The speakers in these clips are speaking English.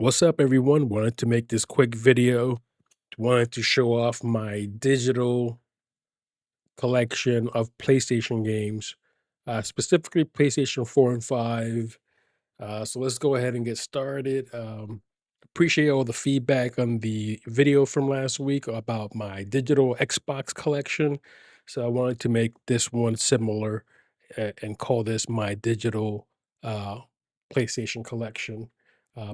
What's up, everyone? Wanted to make this quick video. Wanted to show off my digital collection of PlayStation games, specifically PlayStation 4 and 5. So let's go ahead and get started. Appreciate all the feedback on the video from last week about my digital Xbox collection. So I wanted to make this one similar and call this my digital uh, PlayStation collection.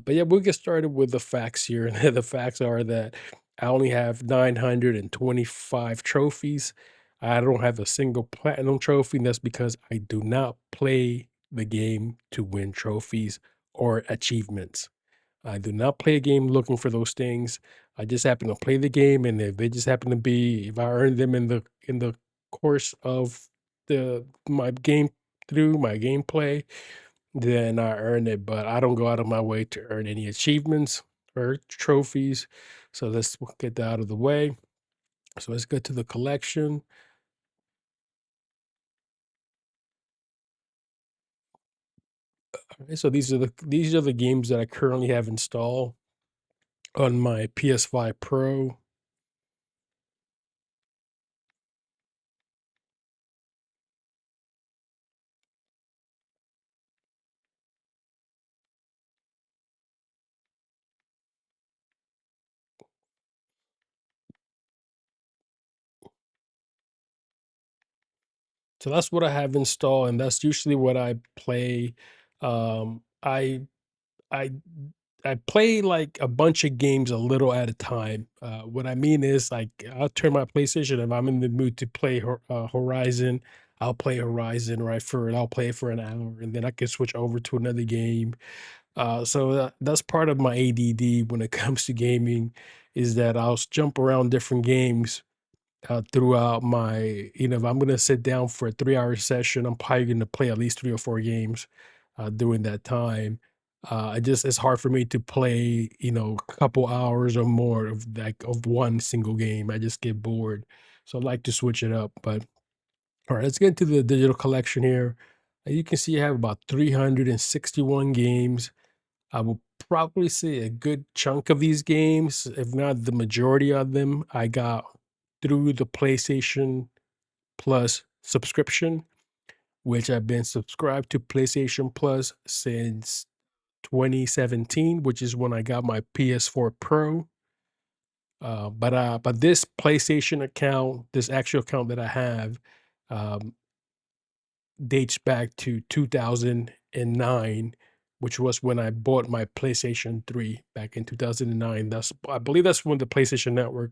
But yeah, we'll get started with the facts here. The facts are that I only have 925 trophies. I don't have a single platinum trophy, and that's because I do not play the game to win trophies or achievements. I do not play a game looking for those things. I just happen to play the game, and if they just happen to be, if I earn them in the course of my gameplay, then I earn it. But I don't go out of my way to earn any achievements or trophies. So let's get that out of the way. So let's get to the collection. Okay, so these are the games that I currently have installed on my PS5 Pro. So that's what I have installed, and that's usually what I play. Um, I I I play like a bunch of games a little at a time. What I mean is, like, I'll turn my PlayStation if I'm in the mood to play Horizon. I'll play Horizon right for it. I'll play it for an hour, and then I can switch over to another game. That's part of my ADD when it comes to gaming, is that jump around different games throughout my, if I'm gonna sit down for a 3 hour session, I'm probably gonna play at least 3 or 4 games during that time. It's hard for me to play, a couple hours or more of one single game. I just get bored. So I like to switch it up. But all right, let's get into the digital collection here. You can see I have about 361 games. I will probably say a good chunk of these games, if not the majority of them, I got through the PlayStation Plus subscription, which I've been subscribed to PlayStation Plus since 2017, which is when I got my PS4 Pro. But this PlayStation account, this actual account that I have, um, dates back to 2009, which was when I bought my PlayStation 3 back in 2009. I believe that's when the PlayStation Network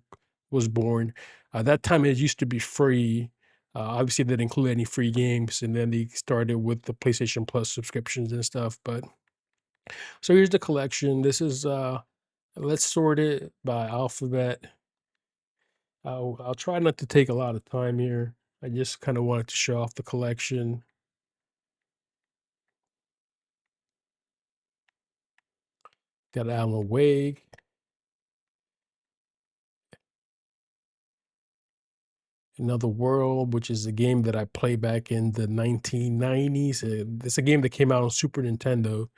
was born. That time it used to be free. Obviously, they didn't include any free games, and then they started with the PlayStation Plus subscriptions and stuff. But so here's the collection. Let's sort it by alphabet. I'll try not to take a lot of time here. I just kind of wanted to show off the collection. Got Alan Wake, Another World, which is a game that I played back in the 1990s. It's a game that came out on Super Nintendo,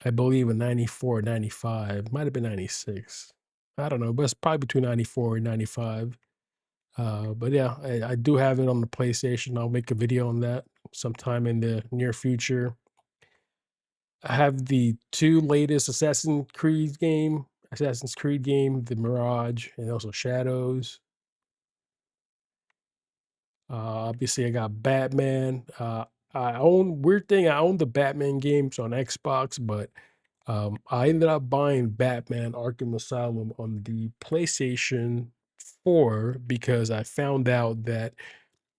I believe in 94 or 95. Might have been 96. I don't know, but it's probably between 94 and 95. But yeah, I do have it on the PlayStation. I'll make a video on that sometime in the near future. I have the two latest Assassin's Creed game, The Mirage, and also Shadows. Obviously, I got Batman. I own the Batman games on Xbox, but I ended up buying Batman Arkham Asylum on the PlayStation 4 because I found out that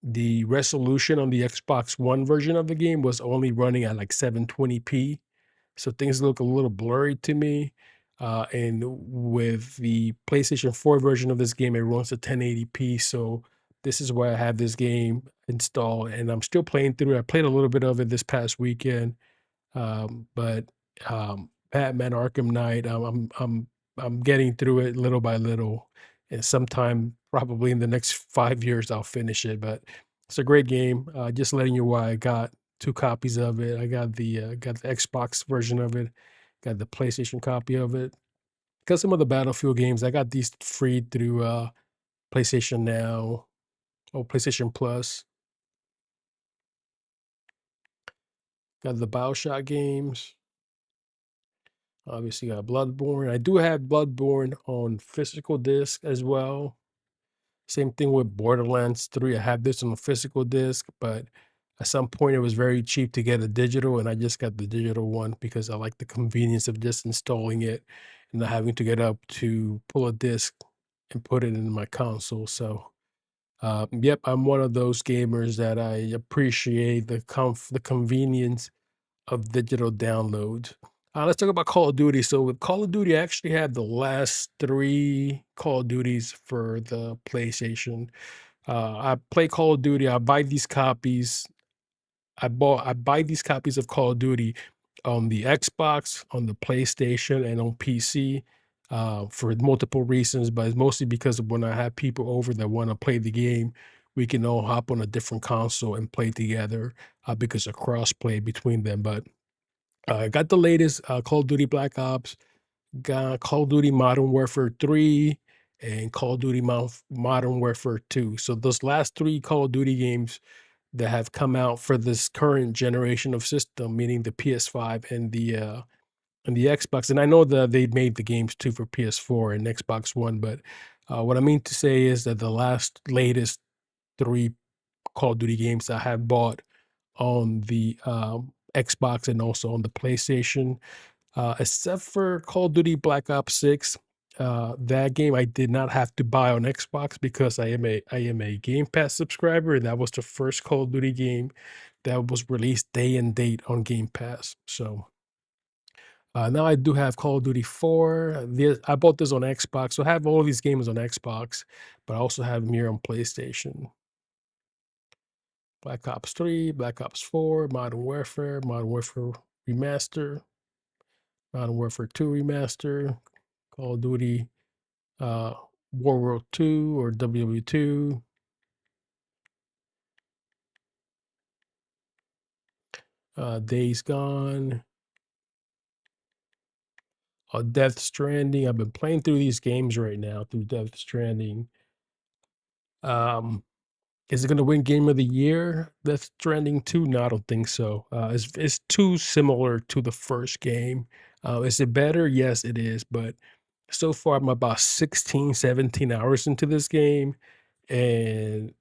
the resolution on the Xbox One version of the game was only running at like 720p. So things look a little blurry to me. And with the PlayStation 4 version of this game, it runs at 1080p. So this is why I have this game installed, and I'm still playing through it. I played a little bit of it this past weekend, but Batman Arkham Knight, I'm getting through it little by little, and sometime probably in the next 5 years I'll finish it. But it's a great game. Just letting you why I got two copies of it. I got the Xbox version of it, Got the PlayStation copy of it. Got some of the Battlefield games. I got these free through PlayStation Now or PlayStation Plus. Got the BioShock games. Obviously, got Bloodborne. I do have Bloodborne on physical disc as well. Same thing with Borderlands 3. I have this on a physical disc, but at some point it was very cheap to get a digital, and I just got the digital one because I like the convenience of just installing it and not having to get up to pull a disc and put it in my console. So, yep, I'm one of those gamers that I appreciate the convenience of digital downloads. Let's talk about Call of Duty. So with Call of Duty, I actually had the last three Call of Duties for the PlayStation. I play Call of Duty. I buy these copies. I buy these copies of Call of Duty on the Xbox, on the PlayStation, and on PC for multiple reasons, but it's mostly because of when I have people over that want to play the game, we can all hop on a different console and play together because of cross-play between them. But I got the latest Call of Duty Black Ops, got Call of Duty Modern Warfare 3, and Call of Duty Modern Warfare 2. So those last three Call of Duty games that have come out for this current generation of system, meaning the PS5 and the Xbox. And I know that they made the games too for PS4 and Xbox One, but what I mean to say is that the last latest three Call of Duty games I have bought on the Xbox and also on the PlayStation, except for Call of Duty Black Ops 6. That game I did not have to buy on Xbox because I am a Game Pass subscriber, and that was the first Call of Duty game that was released day and date on Game Pass. So now I do have Call of Duty 4. I bought this on Xbox, so I have all these games on Xbox, but I also have them here on PlayStation. Black Ops 3, Black Ops 4, Modern Warfare Remaster, Modern Warfare 2 Remaster, Call of Duty uh, World 2 or WW2, Days Gone, Death Stranding. I've been playing through these games right now through Death Stranding. Um, is it going to win Game of the Year? Death Stranding 2? No, I don't think so. It's too similar to the first game. Is it better? Yes, it is. But so far, I'm about 16, 17 hours into this game. And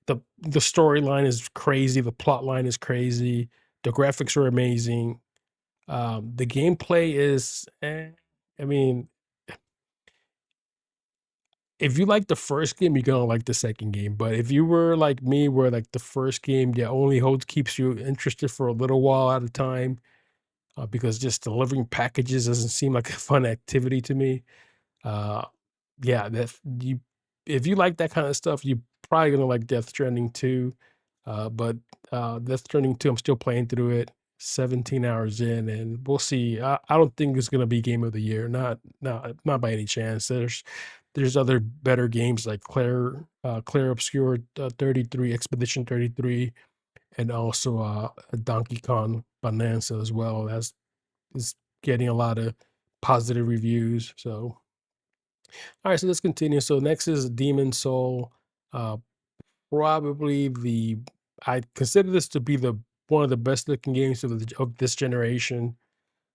the storyline is crazy, the plot line is crazy, the graphics are amazing. The gameplay is, I mean, if you like the first game, you're gonna like the second game. But if you were like me, where like the first game, yeah, only holds keeps you interested for a little while at a time, because just delivering packages doesn't seem like a fun activity to me. Uh, yeah, that you if you like that kind of stuff, you're probably gonna like Death Stranding 2. But Death Stranding 2, I'm still playing through it, 17 hours in, and we'll see. I don't think it's gonna be game of the year, not by any chance. There's other better games like Claire Obscure 33, Expedition 33, and also Donkey Kong Bonanza as well. That's is getting a lot of positive reviews. So all right, so let's continue. So next is Demon Soul. Uh, probably the I consider this to be the one of the best looking games of this generation.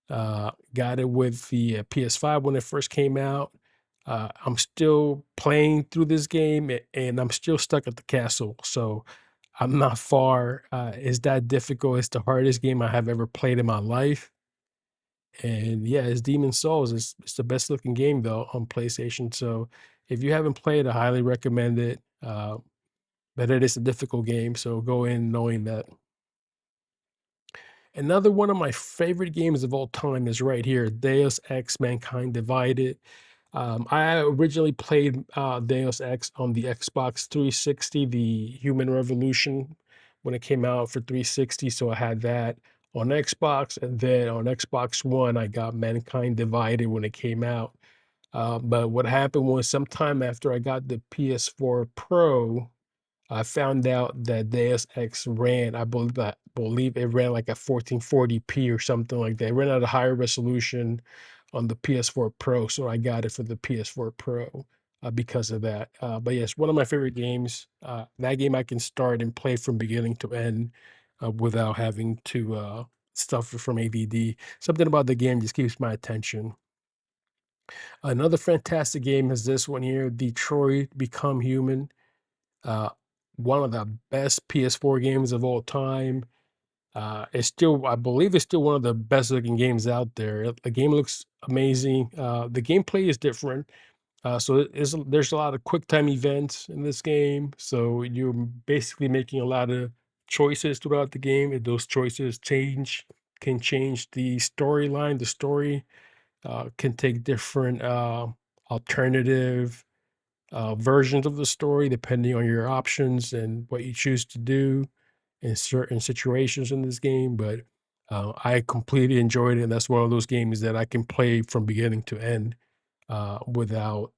Got it with the PS5 when it first came out. I'm still playing through this game and I'm still stuck at the castle. So I'm not far. It's that difficult. It's the hardest game I have ever played in my life. And yeah, it's Demon Souls. It's the best looking game though on PlayStation. So if you haven't played, I highly recommend it. But it is a difficult game, so go in knowing that. Another one of my favorite games of all time is right here, Deus Ex: Mankind Divided. I originally played Deus Ex on the Xbox 360, the Human Revolution, when it came out for 360. So I had that on Xbox, and then on Xbox One, I got Mankind Divided when it came out. But what happened was sometime after I got the PS4 Pro, I found out that Deus Ex ran, I believe it ran like a 1440p or something like that. It ran at a higher resolution on the PS4 Pro, so I got it for the PS4 Pro because of that. But yes, one of my favorite games. That game I can start and play from beginning to end without having to suffer from ADD. Something about the game just keeps my attention. Another fantastic game is this one here, Detroit Become Human. Uh, One of the best PS4 games of all time. It's still, I believe, it's still one of the best looking games out there. The game looks amazing. The gameplay is different. There's a lot of quick time events in this game. So you're basically making a lot of choices throughout the game, and those choices can change the storyline. The story can take different alternative versions of the story depending on your options and what you choose to do in certain situations in this game. But I completely enjoyed it, and that's one of those games that I can play from beginning to end without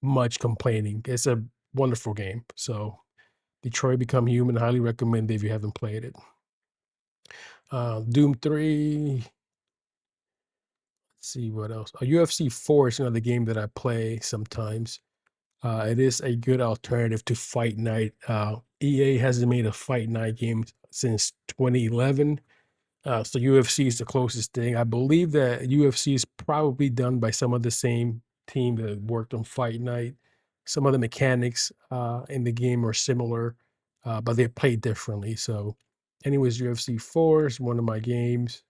much complaining. It's a wonderful game. So Detroit Become Human, highly recommend if you haven't played it. Doom 3. Let's see what else. UFC 4 is another game that I play sometimes. It is a good alternative to Fight Night. EA hasn't made a Fight Night game since 2011. So UFC is the closest thing. I believe that UFC is probably done by some of the same team that worked on Fight Night. Some of the mechanics in the game are similar, but they're played differently. So, anyways, UFC 4 is one of my games.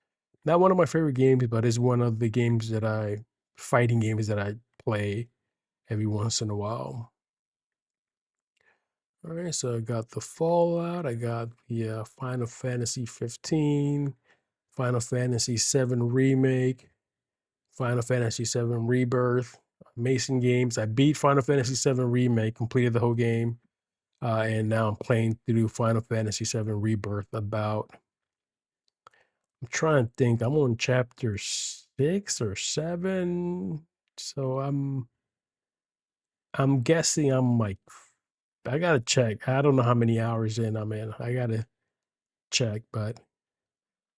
Not one of my favorite games, but it's one of the games that fighting games that I play every once in a while. All right, so I got the Fallout, I got the Final Fantasy 15, Final Fantasy 7 Remake, Final Fantasy 7 Rebirth, Mason Games. I beat Final Fantasy 7 Remake, completed the whole game, and now I'm playing through Final Fantasy 7 Rebirth. I'm trying to think. I'm on chapter 6 or 7, so I'm guessing I'm like I gotta check. I don't know how many hours in I'm in. I gotta check, but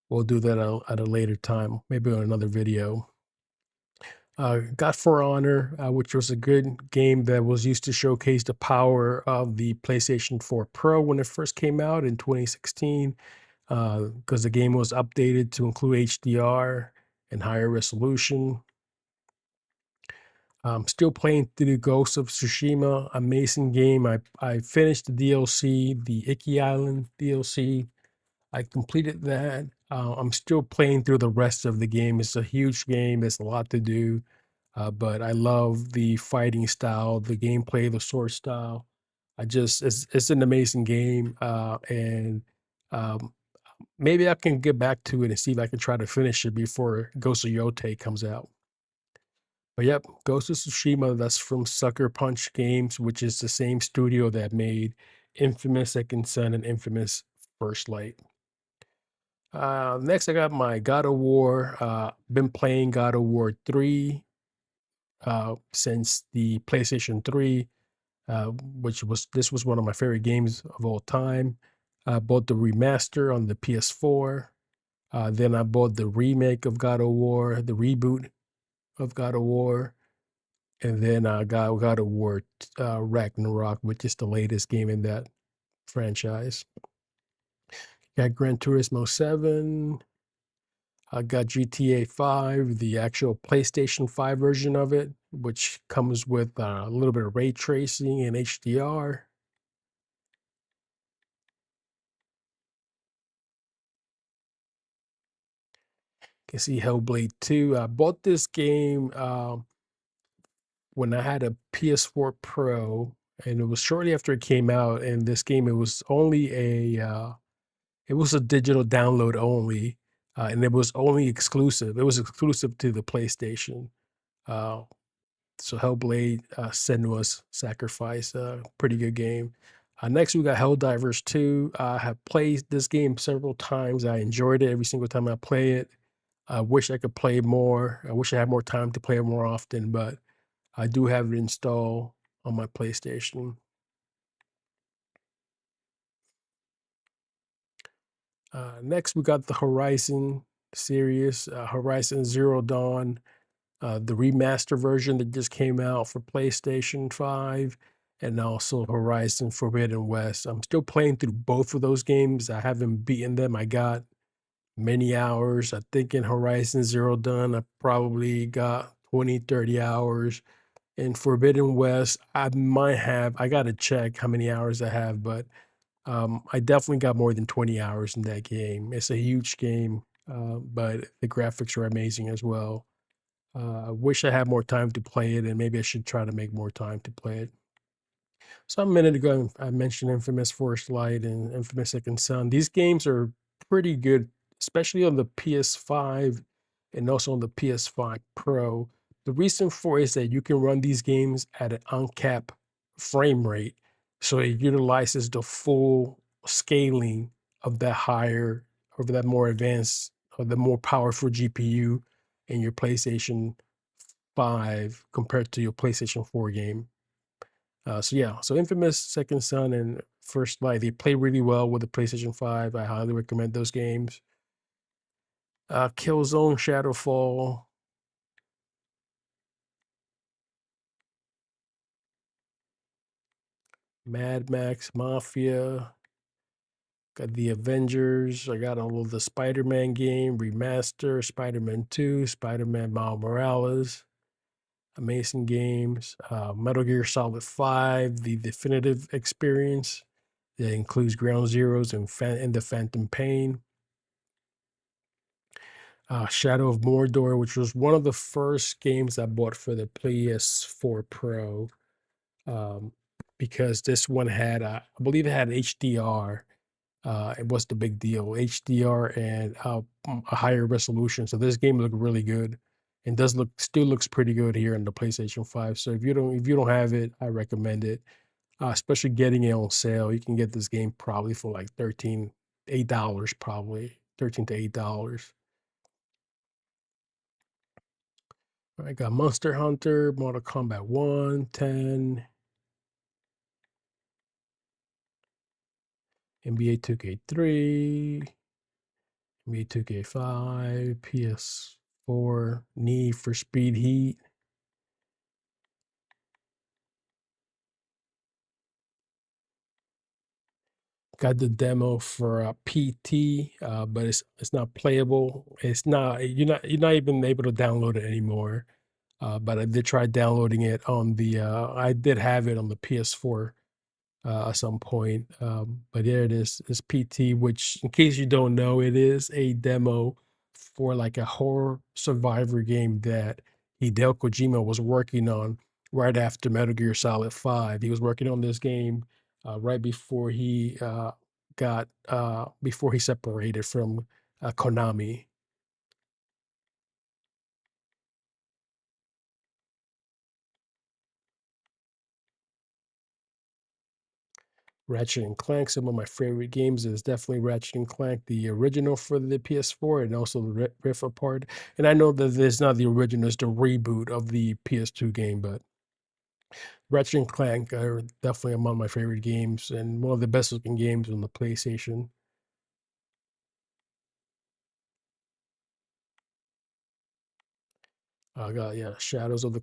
we'll do that at a later time, maybe on another video. Got For Honor, which was a good game that was used to showcase the power of the PlayStation 4 Pro when it first came out in 2016, because the game was updated to include HDR and higher resolution. Still playing through Ghost of Tsushima, amazing game. I finished the DLC, the Iki Island DLC. I completed that. I'm still playing through the rest of the game. It's a huge game. There's a lot to do, but I love the fighting style, the gameplay, the sword style. It's an amazing game, and um, maybe I can get back to it and see if I can try to finish it before Ghost of Yote comes out. But yep, Ghost of Tsushima, that's from Sucker Punch Games, which is the same studio that made Infamous Second Son and Infamous First Light. Next, I got my God of War. Been playing God of War 3 since the PlayStation 3, this was one of my favorite games of all time. I bought the remaster on the PS4. Then I bought the remake of God of War, the reboot of God of War. And then I got God of War Ragnarok, which is the latest game in that franchise. Got Gran Turismo 7. I got GTA 5, the actual PlayStation 5 version of it, which comes with a little bit of ray tracing and HDR. You can see Hellblade 2. I bought this game when I had a PS4 Pro, and it was shortly after it came out. And this game, it was a digital download only, and it was only exclusive. It was exclusive to the PlayStation. Uh, so Hellblade, Senua's Sacrifice, pretty good game. Next, we got Helldivers 2. I have played this game several times. I enjoyed it every single time I play it. I wish I could play more. I wish I had more time to play it more often, but I do have it installed on my PlayStation. Next, we got the Horizon series, Horizon Zero Dawn, the remaster version that just came out for PlayStation 5, and also Horizon Forbidden West. I'm still playing through both of those games. I haven't beaten them. I got many hours. I think in Horizon Zero Dawn, I probably got 20, 30 hours. In Forbidden West, I got to check how many hours I have, but I definitely got more than 20 hours in that game. It's a huge game, but the graphics are amazing as well. I wish I had more time to play it, and maybe I should try to make more time to play it. So a minute ago, I mentioned Infamous First Light and Infamous Second Son. These games are pretty good, especially on the PS5 and also on the PS5 Pro. The reason for it is that you can run these games at an uncapped frame rate, so it utilizes the full scaling of that higher, of that more advanced, or the more powerful GPU in your PlayStation 5 compared to your PlayStation 4 game. So yeah, so Infamous, Second Son, and First Light, they play really well with the PlayStation 5. I highly recommend those games. Killzone, Shadowfall, Mad Max, Mafia, got the Avengers. I got all of the Spider-Man game, remaster, Spider-Man 2, Spider-Man Miles Morales, amazing games. Metal Gear Solid 5, the definitive experience that includes Ground Zeroes and the Phantom Pain. Shadow of Mordor, which was one of the first games I bought for the PS4 Pro, um, because this one had, I believe it had HDR. It was the big deal, HDR and a higher resolution. So this game looked really good, and does look still looks pretty good here on the PlayStation 5. So if you don't have it, I recommend it. Especially getting it on sale. You can get this game probably for like $8 probably, 13 to $8. I got Monster Hunter, Mortal Kombat 1, 10, NBA 2K3, NBA 2K5, PS4, Need for Speed Heat. Got the demo for PT, but it's not playable. It's not you're not even able to download it anymore. But I did try downloading it on the. I did have it on the PS4 at some point. But there it is. It's PT, which, in case you don't know, it is a demo for like a horror survivor game that Hideo Kojima was working on right after Metal Gear Solid 5. He was working on this game right before he before he separated from Konami. Ratchet and Clank, some of my favorite games is definitely Ratchet and Clank, the original for the PS4, and also the Rift Apart. And I know that it's not the original, it's the reboot of the PS2 game, but Ratchet and Clank are definitely among my favorite games and one of the best looking games on the PlayStation. I got, yeah, Shadows of the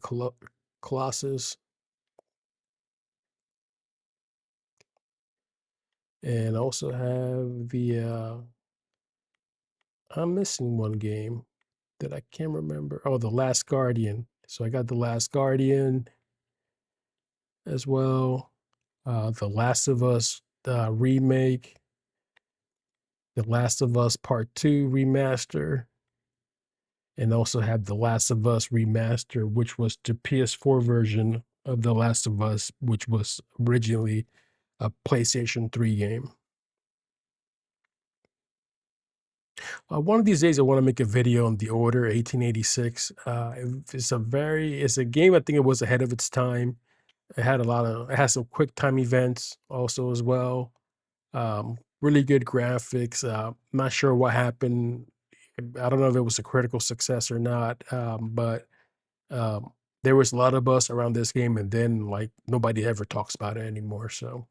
Colossus, and I also have I'm missing one game that I can't remember. Oh, The Last Guardian. So I got The Last Guardian as well. The Last of Us remake, The Last of Us Part 2 remaster, and also have The Last of Us remaster, which was the PS4 version of The Last of Us, which was originally a PlayStation 3 game. One of these days, I want to make a video on The Order 1886. It's a game, I think it was ahead of its time. It has some quick time events also as well. Really good graphics. Not sure what happened. I don't know if it was a critical success or not, but um, there was a lot of buzz around this game, and then like nobody ever talks about it anymore. So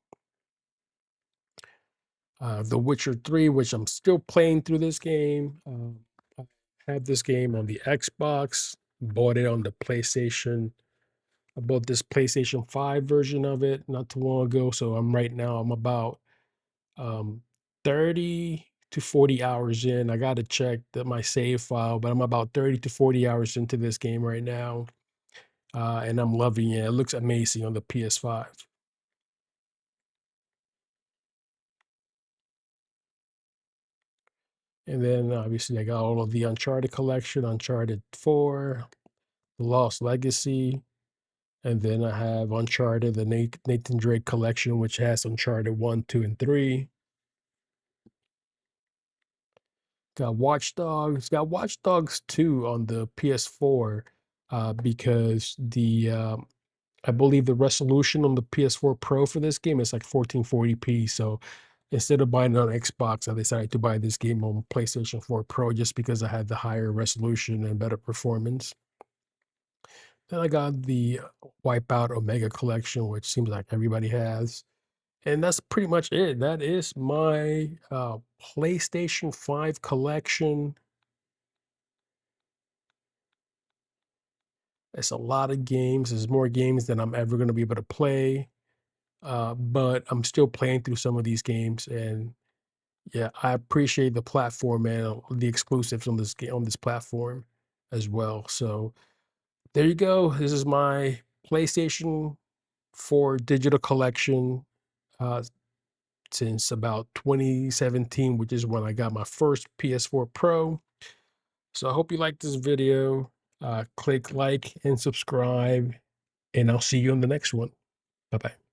The Witcher 3, which I'm still playing through this game. I have this game on the Xbox, bought it on the PlayStation. I bought this PlayStation 5 version of it not too long ago. So I'm about um, 30 to 40 hours in. I got to check my save file, but I'm about 30 to 40 hours into this game right now. And I'm loving it. It looks amazing on the PS5. And then obviously I got all of the Uncharted collection, Uncharted 4, The Lost Legacy, and then I have Uncharted, the Nathan Drake collection, which has Uncharted 1, 2, and 3. Got Watch Dogs 2 on the PS4 because I believe the resolution on the PS4 Pro for this game is like 1440p. So instead of buying it on Xbox, I decided to buy this game on PlayStation 4 Pro just because I had the higher resolution and better performance. Then I got the Wipeout Omega collection, which seems like everybody has. And that's pretty much it. That is my PlayStation 5 collection. It's a lot of games. There's more games than I'm ever going to be able to play. But I'm still playing through some of these games, and yeah, I appreciate the platform and the exclusives on this platform as well. So there you go. This is my PlayStation 4 digital collection uh, since about 2017, which is when I got my first PS4 Pro. So I hope you like this video. Click like and subscribe, and I'll see you on the next one. Bye bye.